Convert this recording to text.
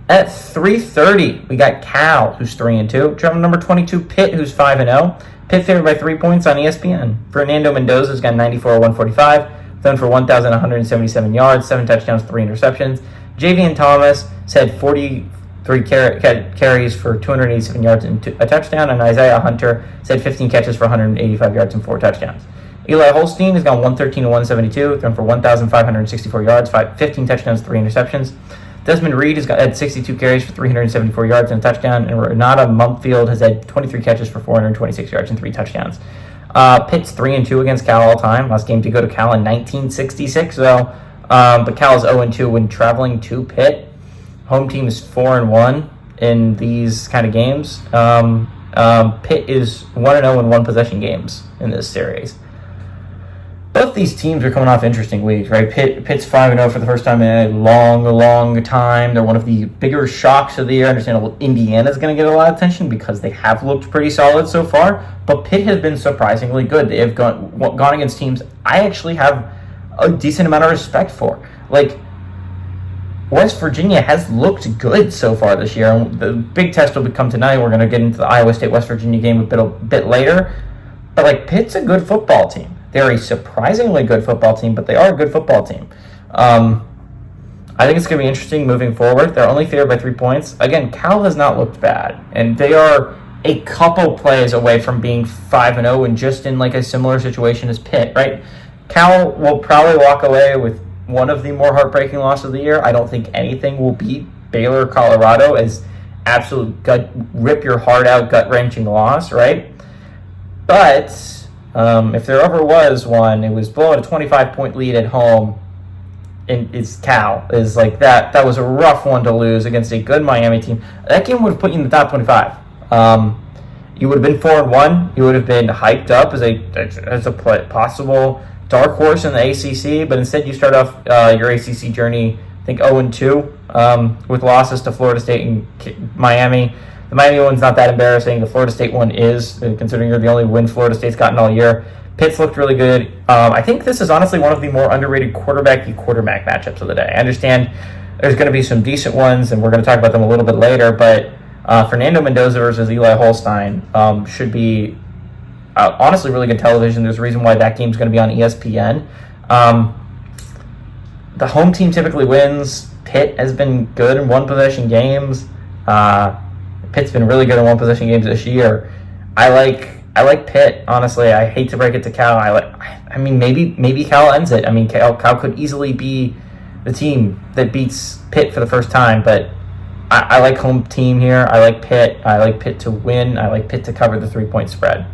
At 3:30, we got Cal, who's 3-2. Travel number 22, Pitt, who's 5-0. Pitt favored by 3 points on ESPN. Fernando Mendoza's got 94, 145, thrown for 1,177 yards, 7 touchdowns, 3 interceptions. Javian Thomas said 43 carries for 287 yards and a touchdown, and Isaiah Hunter said 15 catches for 185 yards and 4 touchdowns. Eli Holstein has gone 113 to 172, thrown for 1,564 yards, 15 touchdowns, 3 interceptions. Desmond Reed has had 62 carries for 374 yards and a touchdown, and Renata Mumfield has had 23 catches for 426 yards and 3 touchdowns. Pitt's 3-2 against Cal all time. Last game to go to Cal in 1966, though. But Cal is 0-2 when traveling to Pitt. Home team is 4-1 in these kind of games. Pitt is 1-0 in one-possession games in this series. Both these teams are coming off interesting weeks, right? Pitt's 5-0 for the first time in a long time. They're one of the bigger shocks of the year. Understandable, Indiana's going to get a lot of attention because they have looked pretty solid so far. But Pitt has been surprisingly good. They have gone against teams I actually have a decent amount of respect for. Like, West Virginia has looked good so far this year. And the big test will come tonight. We're going to get into the Iowa State-West Virginia game a bit later. But, like, Pitt's a good football team. They're a surprisingly good football team, but they are a good football team. I think it's going to be interesting moving forward. They're only favored by 3 points. Again, Cal has not looked bad, and they are a couple plays away from being 5-0 and just in like a similar situation as Pitt, right? Cal will probably walk away with one of the more heartbreaking losses of the year. I don't think anything will beat Baylor, Colorado as absolute rip your heart out, gut-wrenching loss, right? But if there ever was one, it was blowing a 25-point lead at home. It's Cal. Is like that. That was a rough one to lose against a good Miami team. That game would have put you in the top 25. You would have been 4-1. You would have been hyped up as a possible dark horse in the ACC. But instead, you start off your ACC journey, I think 0-2 with losses to Florida State and Miami. The Miami one's not that embarrassing. The Florida State one is, considering you're the only win Florida State's gotten all year. Pitt's looked really good. I think this is honestly one of the more underrated quarterback matchups of the day. I understand there's going to be some decent ones, and we're going to talk about them a little bit later, but Fernando Mendoza versus Eli Holstein should be honestly really good television. There's a reason why that game's going to be on ESPN. The home team typically wins. Pitt has been good in one-possession games. Pitt's been really good in one-possession games this year. I like Pitt, honestly. I hate to break it to Cal. Maybe Cal ends it. I mean, Cal could easily be the team that beats Pitt for the first time, but I like home team here. I like Pitt. I like Pitt to win. I like Pitt to cover the 3-point spread.